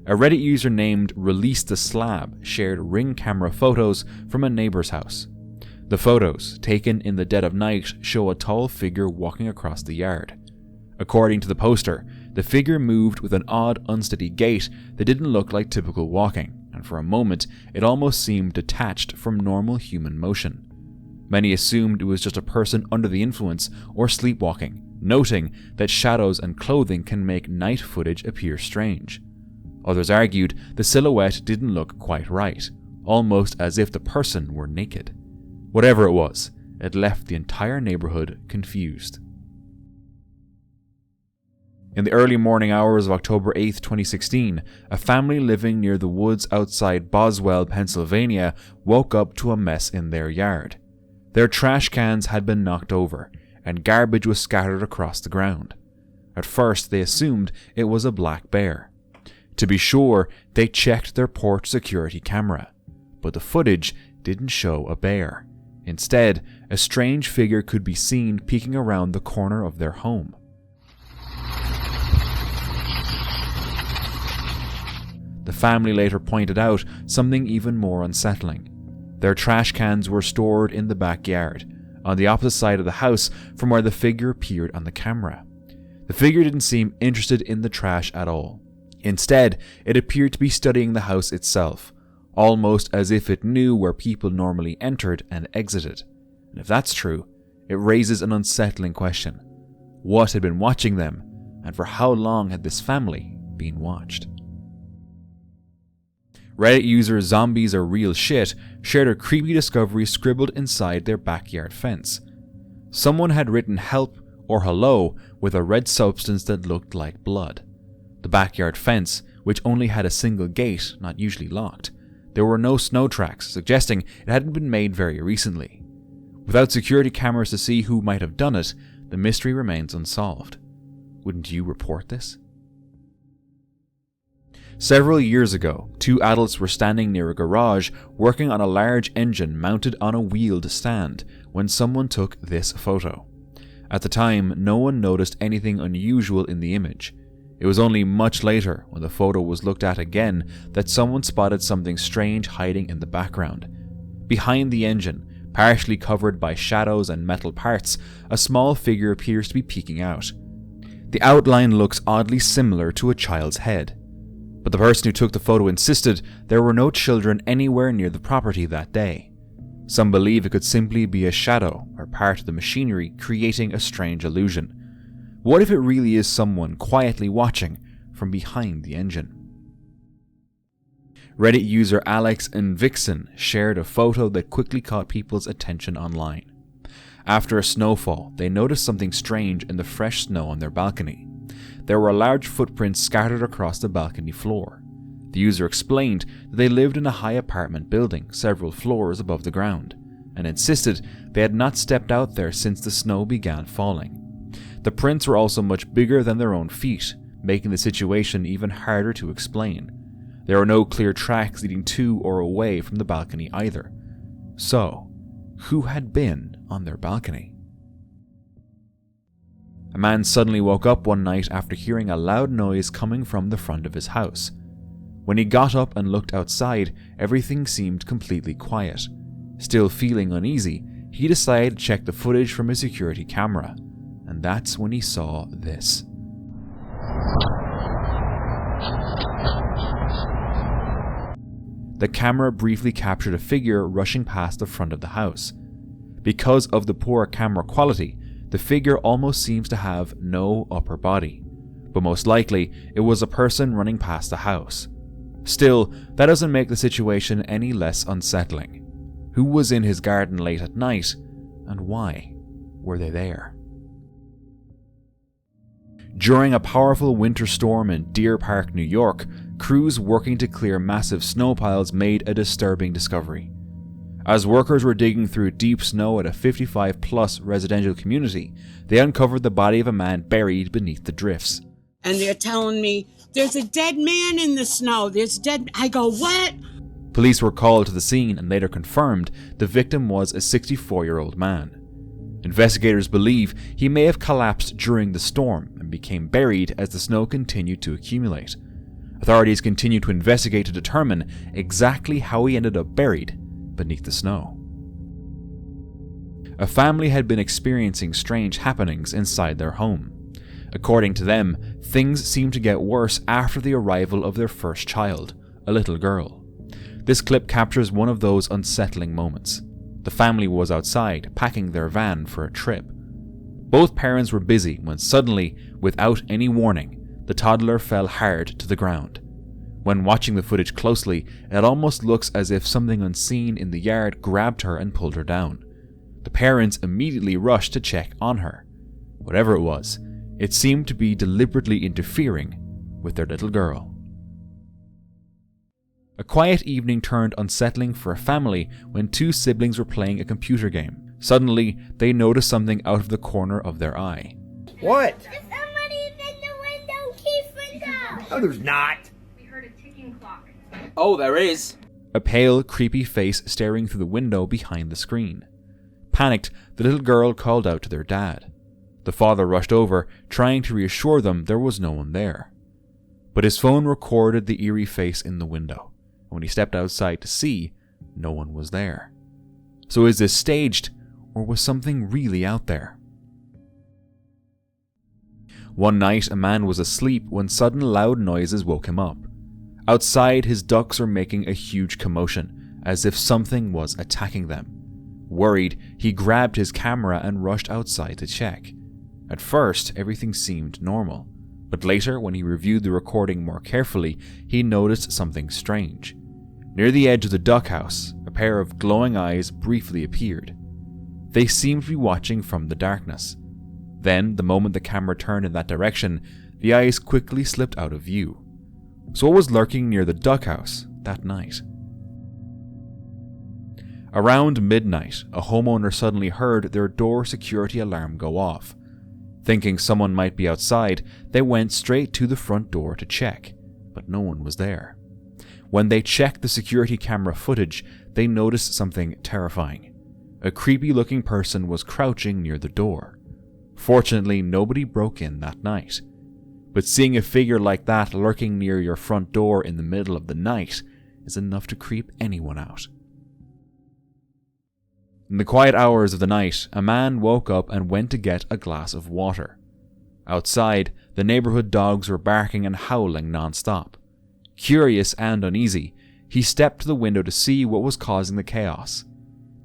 A Reddit user named Release the Slab shared Ring camera photos from a neighbor's house. The photos, taken in the dead of night, show a tall figure walking across the yard. According to the poster, the figure moved with an odd, unsteady gait that didn't look like typical walking, and for a moment it almost seemed detached from normal human motion. Many assumed it was just a person under the influence or sleepwalking, noting that shadows and clothing can make night footage appear strange. Others argued the silhouette didn't look quite right, almost as if the person were naked. Whatever it was, it left the entire neighborhood confused. In the early morning hours of October 8, 2016, a family living near the woods outside Boswell, Pennsylvania, woke up to a mess in their yard. Their trash cans had been knocked over, and garbage was scattered across the ground. At first, they assumed it was a black bear. To be sure, they checked their porch security camera, but the footage didn't show a bear. Instead, a strange figure could be seen peeking around the corner of their home. The family later pointed out something even more unsettling. Their trash cans were stored in the backyard, on the opposite side of the house from where the figure appeared on the camera. The figure didn't seem interested in the trash at all. Instead, it appeared to be studying the house itself, almost as if it knew where people normally entered and exited. And if that's true, it raises an unsettling question. What had been watching them, and for how long had this family been watched? Reddit user Zombies Are Real Shit shared a creepy discovery scribbled inside their backyard fence. Someone had written help or hello with a red substance that looked like blood. The backyard fence, which only had a single gate, not usually locked. There were no snow tracks, suggesting it hadn't been made very recently. Without security cameras to see who might have done it, the mystery remains unsolved. Wouldn't you report this? Several years ago, two adults were standing near a garage working on a large engine mounted on a wheeled stand when someone took this photo. At the time, no one noticed anything unusual in the image. It was only much later, when the photo was looked at again, that someone spotted something strange hiding in the background. Behind the engine, partially covered by shadows and metal parts, a small figure appears to be peeking out. The outline looks oddly similar to a child's head. But the person who took the photo insisted there were no children anywhere near the property that day. Some believe it could simply be a shadow or part of the machinery creating a strange illusion. What if it really is someone quietly watching from behind the engine? Reddit user Alex and Vixen shared a photo that quickly caught people's attention online. After a snowfall, they noticed something strange in the fresh snow on their balcony. There were large footprints scattered across the balcony floor. The user explained that they lived in a high apartment building several floors above the ground, and insisted they had not stepped out there since the snow began falling. The prints were also much bigger than their own feet, making the situation even harder to explain. There were no clear tracks leading to or away from the balcony either. So, who had been on their balcony? A man suddenly woke up one night after hearing a loud noise coming from the front of his house. When he got up and looked outside, everything seemed completely quiet. Still feeling uneasy, he decided to check the footage from his security camera, and that's when he saw this. The camera briefly captured a figure rushing past the front of the house. Because of the poor camera quality, the figure almost seems to have no upper body, but most likely it was a person running past the house. Still, that doesn't make the situation any less unsettling. Who was in his garden late at night, and why were they there? During a powerful winter storm in Deer Park, New York, crews working to clear massive snowpiles made a disturbing discovery. As workers were digging through deep snow at a 55-plus residential community, they uncovered the body of a man buried beneath the drifts. And they're telling me, there's a dead man in the snow, I go, what? Police were called to the scene and later confirmed the victim was a 64-year-old man. Investigators believe he may have collapsed during the storm and became buried as the snow continued to accumulate. Authorities continue to investigate to determine exactly how he ended up buried beneath the snow. A family had been experiencing strange happenings inside their home. According to them, things seemed to get worse after the arrival of their first child, a little girl. This clip captures one of those unsettling moments. The family was outside, packing their van for a trip. Both parents were busy when suddenly, without any warning, the toddler fell hard to the ground. When watching the footage closely, it almost looks as if something unseen in the yard grabbed her and pulled her down. The parents immediately rushed to check on her. Whatever it was, it seemed to be deliberately interfering with their little girl. A quiet evening turned unsettling for a family when two siblings were playing a computer game. Suddenly, they noticed something out of the corner of their eye. What? There's somebody in the window, Keith's window. No, there's not. We heard a ticking clock. Oh, there is. A pale, creepy face staring through the window behind the screen. Panicked, the little girl called out to their dad. The father rushed over, trying to reassure them there was no one there. But his phone recorded the eerie face in the window. When he stepped outside to see, no one was there. So is this staged, or was something really out there? One night, a man was asleep when sudden loud noises woke him up. Outside, his ducks were making a huge commotion, as if something was attacking them. Worried, he grabbed his camera and rushed outside to check. At first, everything seemed normal, but later, when he reviewed the recording more carefully, he noticed something strange. Near the edge of the duck house, a pair of glowing eyes briefly appeared. They seemed to be watching from the darkness. Then, the moment the camera turned in that direction, the eyes quickly slipped out of view. So what was lurking near the duck house that night? Around midnight, a homeowner suddenly heard their door security alarm go off. Thinking someone might be outside, they went straight to the front door to check, but no one was there. When they checked the security camera footage, they noticed something terrifying. A creepy-looking person was crouching near the door. Fortunately, nobody broke in that night. But seeing a figure like that lurking near your front door in the middle of the night is enough to creep anyone out. In the quiet hours of the night, a man woke up and went to get a glass of water. Outside, the neighborhood dogs were barking and howling non-stop. Curious and uneasy, he stepped to the window to see what was causing the chaos.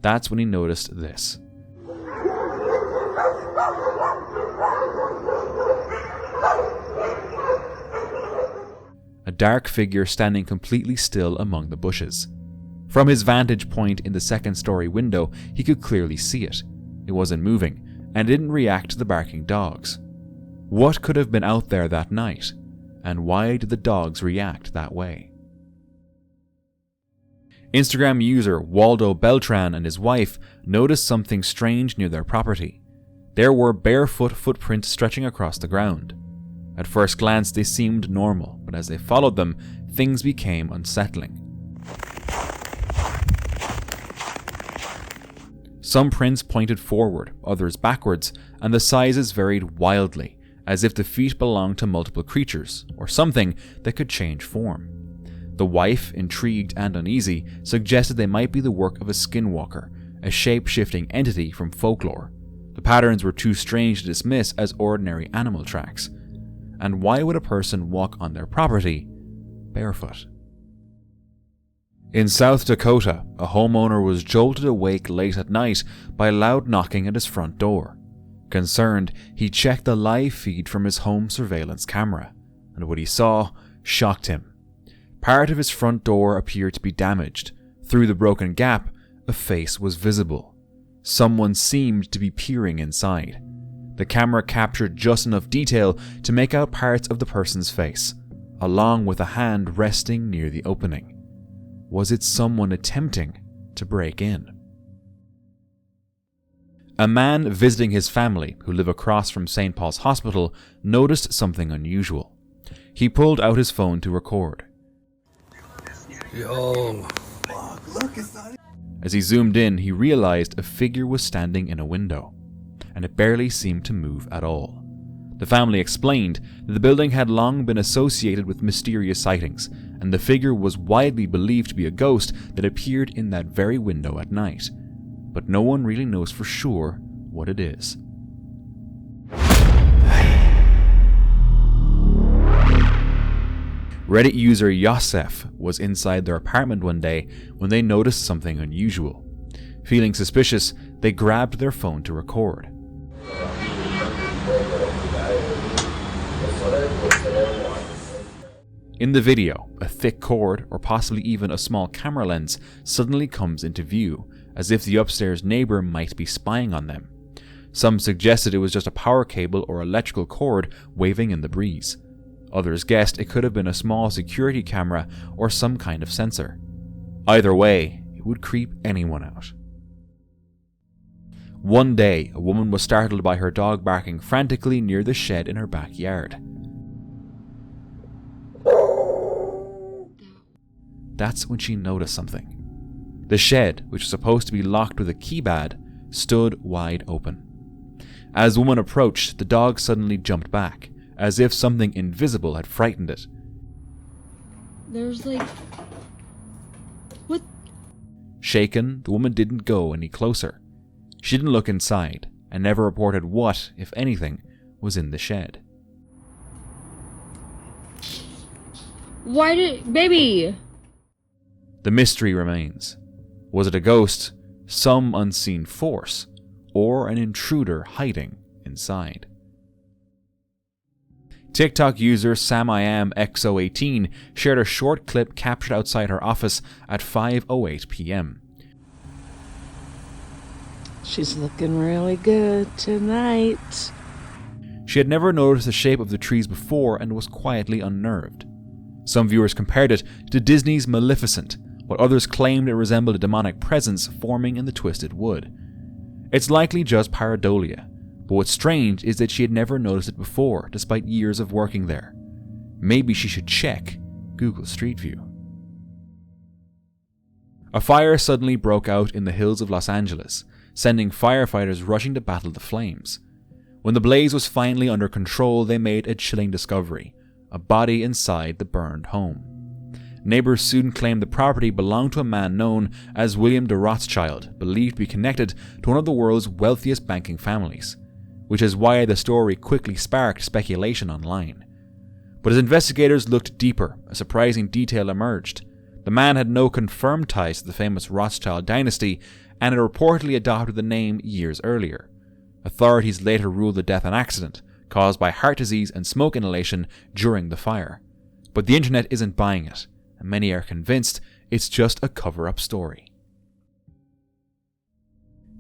That's when he noticed this. A dark figure standing completely still among the bushes. From his vantage point in the second-story window, he could clearly see it. It wasn't moving, and didn't react to the barking dogs. What could have been out there that night? And why did the dogs react that way? Instagram user Waldo Beltran and his wife noticed something strange near their property. There were barefoot footprints stretching across the ground. At first glance, they seemed normal, but as they followed them, things became unsettling. Some prints pointed forward, others backwards, and the sizes varied wildly, as if the feet belonged to multiple creatures, or something that could change form. The wife, intrigued and uneasy, suggested they might be the work of a skinwalker, a shape-shifting entity from folklore. The patterns were too strange to dismiss as ordinary animal tracks. And why would a person walk on their property barefoot? In South Dakota, a homeowner was jolted awake late at night by loud knocking at his front door. Concerned, he checked the live feed from his home surveillance camera, and what he saw shocked him. Part of his front door appeared to be damaged. Through the broken gap, a face was visible. Someone seemed to be peering inside. The camera captured just enough detail to make out parts of the person's face, along with a hand resting near the opening. Was it someone attempting to break in? A man visiting his family, who live across from St. Paul's Hospital, noticed something unusual. He pulled out his phone to record. Yo, fuck, look, it's not... As he zoomed in, he realized a figure was standing in a window, and it barely seemed to move at all. The family explained that the building had long been associated with mysterious sightings, and the figure was widely believed to be a ghost that appeared in that very window at night. But no one really knows for sure what it is. Reddit user Yosef was inside their apartment one day when they noticed something unusual. Feeling suspicious, they grabbed their phone to record. In the video, a thick cord, or possibly even a small camera lens, suddenly comes into view, as if the upstairs neighbour might be spying on them. Some suggested it was just a power cable or electrical cord waving in the breeze. Others guessed it could have been a small security camera or some kind of sensor. Either way, it would creep anyone out. One day, a woman was startled by her dog barking frantically near the shed in her backyard. That's when she noticed something. The shed, which was supposed to be locked with a keypad, stood wide open. As the woman approached, the dog suddenly jumped back, as if something invisible had frightened it. There's what? Shaken, the woman didn't go any closer. She didn't look inside, and never reported what, if anything, was in the shed. Why did... Baby! The mystery remains. Was it a ghost, some unseen force, or an intruder hiding inside? TikTok user SamiamXO18 shared a short clip captured outside her office at 5:08 p.m. She's looking really good tonight. She had never noticed the shape of the trees before and was quietly unnerved. Some viewers compared it to Disney's Maleficent, while others claimed it resembled a demonic presence forming in the twisted wood. It's likely just pareidolia, but what's strange is that she had never noticed it before, despite years of working there. Maybe she should check Google Street View. A fire suddenly broke out in the hills of Los Angeles, sending firefighters rushing to battle the flames. When the blaze was finally under control, they made a chilling discovery: a body inside the burned home. Neighbors soon claimed the property belonged to a man known as William de Rothschild, believed to be connected to one of the world's wealthiest banking families, which is why the story quickly sparked speculation online. But as investigators looked deeper, a surprising detail emerged. The man had no confirmed ties to the famous Rothschild dynasty and had reportedly adopted the name years earlier. Authorities later ruled the death an accident, caused by heart disease and smoke inhalation during the fire. But the internet isn't buying it, and many are convinced it's just a cover-up story.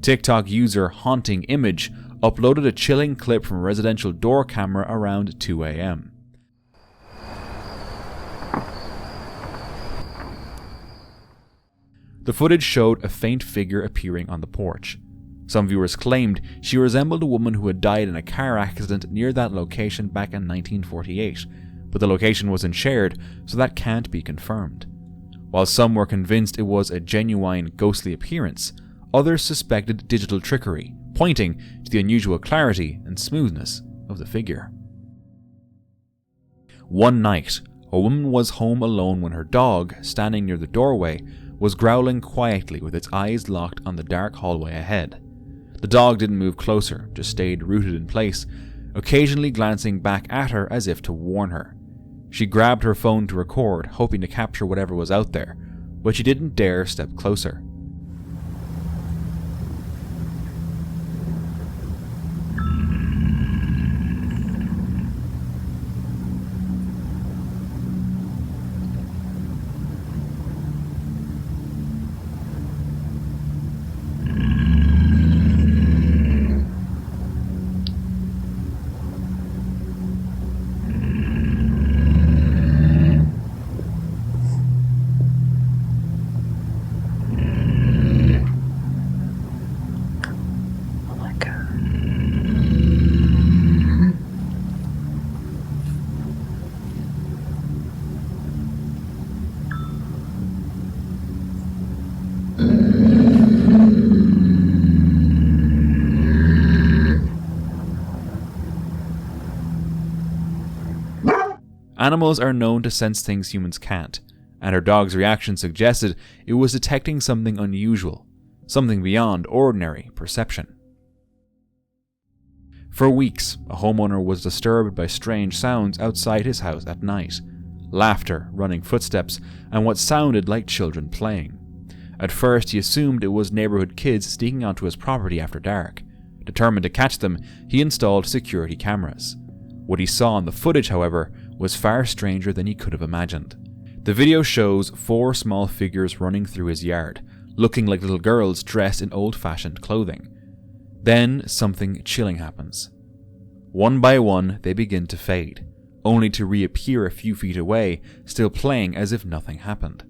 TikTok user Haunting Image uploaded a chilling clip from a residential door camera around 2 a.m. The footage showed a faint figure appearing on the porch. Some viewers claimed she resembled a woman who had died in a car accident near that location back in 1948, but the location wasn't shared, so that can't be confirmed. While some were convinced it was a genuine ghostly appearance, others suspected digital trickery, pointing to the unusual clarity and smoothness of the figure. One night, a woman was home alone when her dog, standing near the doorway, was growling quietly with its eyes locked on the dark hallway ahead. The dog didn't move closer, just stayed rooted in place, occasionally glancing back at her as if to warn her. She grabbed her phone to record, hoping to capture whatever was out there, but she didn't dare step closer. Animals are known to sense things humans can't, and her dog's reaction suggested it was detecting something unusual, something beyond ordinary perception. For weeks, a homeowner was disturbed by strange sounds outside his house at night. Laughter, running footsteps, and what sounded like children playing. At first, he assumed it was neighborhood kids sneaking onto his property after dark. Determined to catch them, he installed security cameras. What he saw on the footage, however, was far stranger than he could have imagined. The video shows 4 small figures running through his yard, looking like little girls dressed in old-fashioned clothing. Then something chilling happens. One by one, they begin to fade, only to reappear a few feet away, still playing as if nothing happened.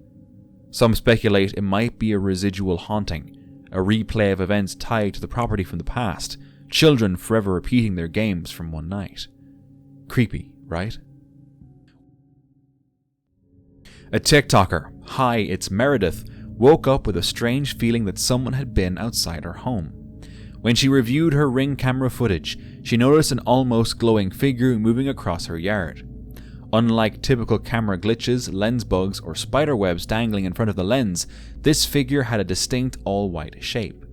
Some speculate it might be a residual haunting, a replay of events tied to the property from the past, children forever repeating their games from one night. Creepy, right? A TikToker, hi, it's Meredith, woke up with a strange feeling that someone had been outside her home. When she reviewed her Ring camera footage, she noticed an almost glowing figure moving across her yard. Unlike typical camera glitches, lens bugs, or spider webs dangling in front of the lens, this figure had a distinct all-white shape.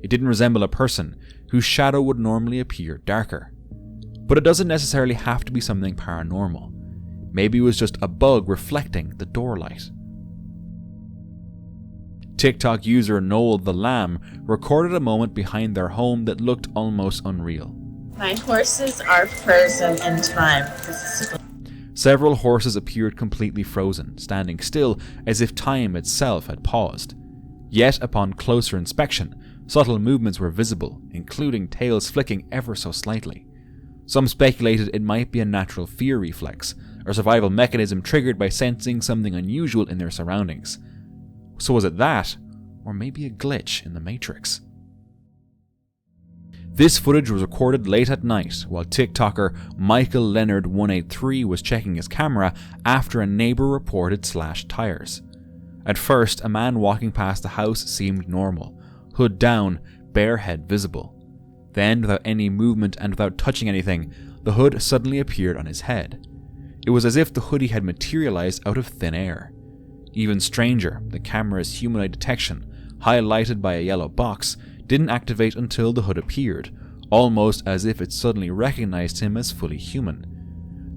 It didn't resemble a person, whose shadow would normally appear darker. But it doesn't necessarily have to be something paranormal. Maybe it was just a bug reflecting the door light. TikTok user Noel the Lamb recorded a moment behind their home that looked almost unreal. My horses are frozen in time. Several horses appeared completely frozen, standing still as if time itself had paused. Yet upon closer inspection, subtle movements were visible, including tails flicking ever so slightly. Some speculated it might be a natural fear reflex, or survival mechanism triggered by sensing something unusual in their surroundings. So was it that, or maybe a glitch in the Matrix? This footage was recorded late at night while TikToker Michael Leonard 183 was checking his camera after a neighbor reported slashed tires. At first, a man walking past the house seemed normal, hood down, bare head visible. Then, without any movement and without touching anything, the hood suddenly appeared on his head. It was as if the hoodie had materialized out of thin air. Even stranger, the camera's humanoid detection, highlighted by a yellow box, didn't activate until the hood appeared, almost as if it suddenly recognized him as fully human.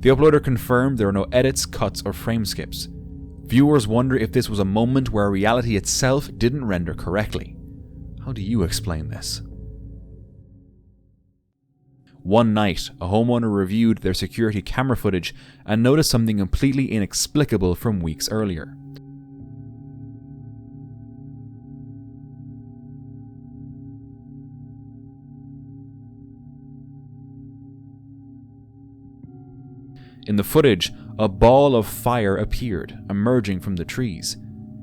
The uploader confirmed there were no edits, cuts, or frame skips. Viewers wonder if this was a moment where reality itself didn't render correctly. How do you explain this? One night, a homeowner reviewed their security camera footage and noticed something completely inexplicable from weeks earlier. In the footage, a ball of fire appeared, emerging from the trees.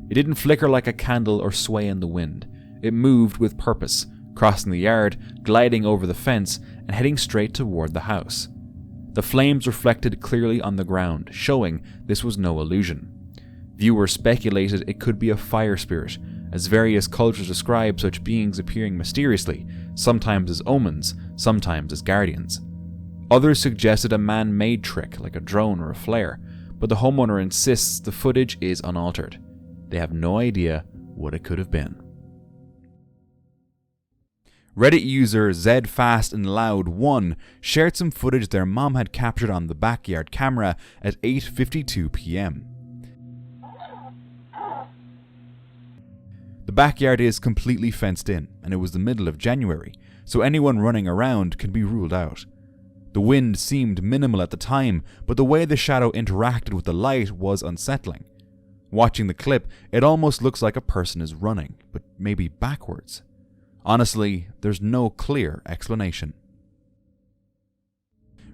It didn't flicker like a candle or sway in the wind. It moved with purpose, crossing the yard, gliding over the fence, and heading straight toward the house. The flames reflected clearly on the ground, showing this was no illusion. Viewers speculated it could be a fire spirit, as various cultures describe such beings appearing mysteriously, sometimes as omens, sometimes as guardians. Others suggested a man-made trick like a drone or a flare, but the homeowner insists the footage is unaltered. They have no idea what it could have been. Reddit user ZFastAndLoud1 shared some footage their mom had captured on the backyard camera at 8:52 p.m. The backyard is completely fenced in, and it was the middle of January, so anyone running around can be ruled out. The wind seemed minimal at the time, but the way the shadow interacted with the light was unsettling. Watching the clip, it almost looks like a person is running, but maybe backwards. Honestly, there's no clear explanation.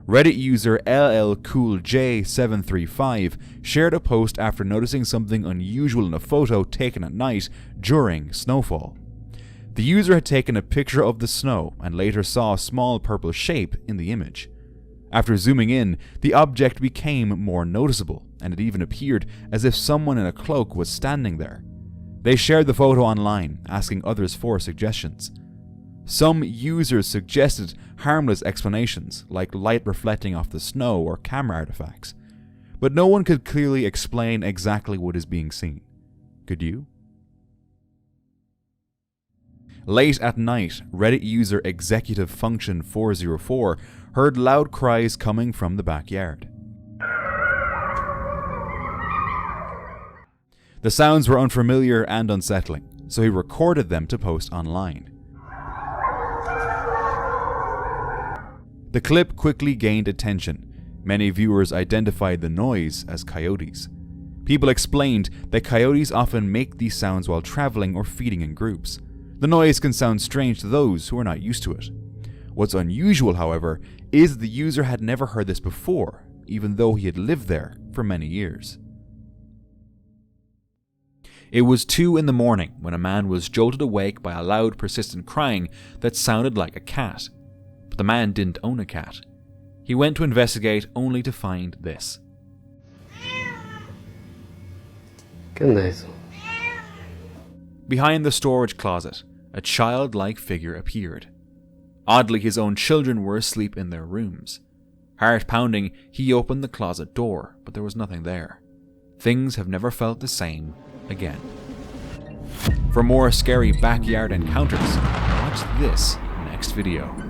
Reddit user LLCoolJ735 shared a post after noticing something unusual in a photo taken at night during snowfall. The user had taken a picture of the snow and later saw a small purple shape in the image. After zooming in, the object became more noticeable, and it even appeared as if someone in a cloak was standing there. They shared the photo online, asking others for suggestions. Some users suggested harmless explanations, like light reflecting off the snow or camera artifacts. but no one could clearly explain exactly what is being seen. Could you? Late at night, Reddit user Executive Function 404 heard loud cries coming from the backyard. The sounds were unfamiliar and unsettling, so he recorded them to post online. The clip quickly gained attention. Many viewers identified the noise as coyotes. People explained that coyotes often make these sounds while traveling or feeding in groups. The noise can sound strange to those who are not used to it. What's unusual, however, is that the user had never heard this before, even though he had lived there for many years. It was 2 in the morning when a man was jolted awake by a loud, persistent crying that sounded like a cat. But the man didn't own a cat. He went to investigate only to find this. ¿Qué onda eso? Behind the storage closet, a childlike figure appeared. Oddly, his own children were asleep in their rooms. Heart pounding, he opened the closet door, but there was nothing there. Things have never felt the same again. For more scary backyard encounters, watch this next video.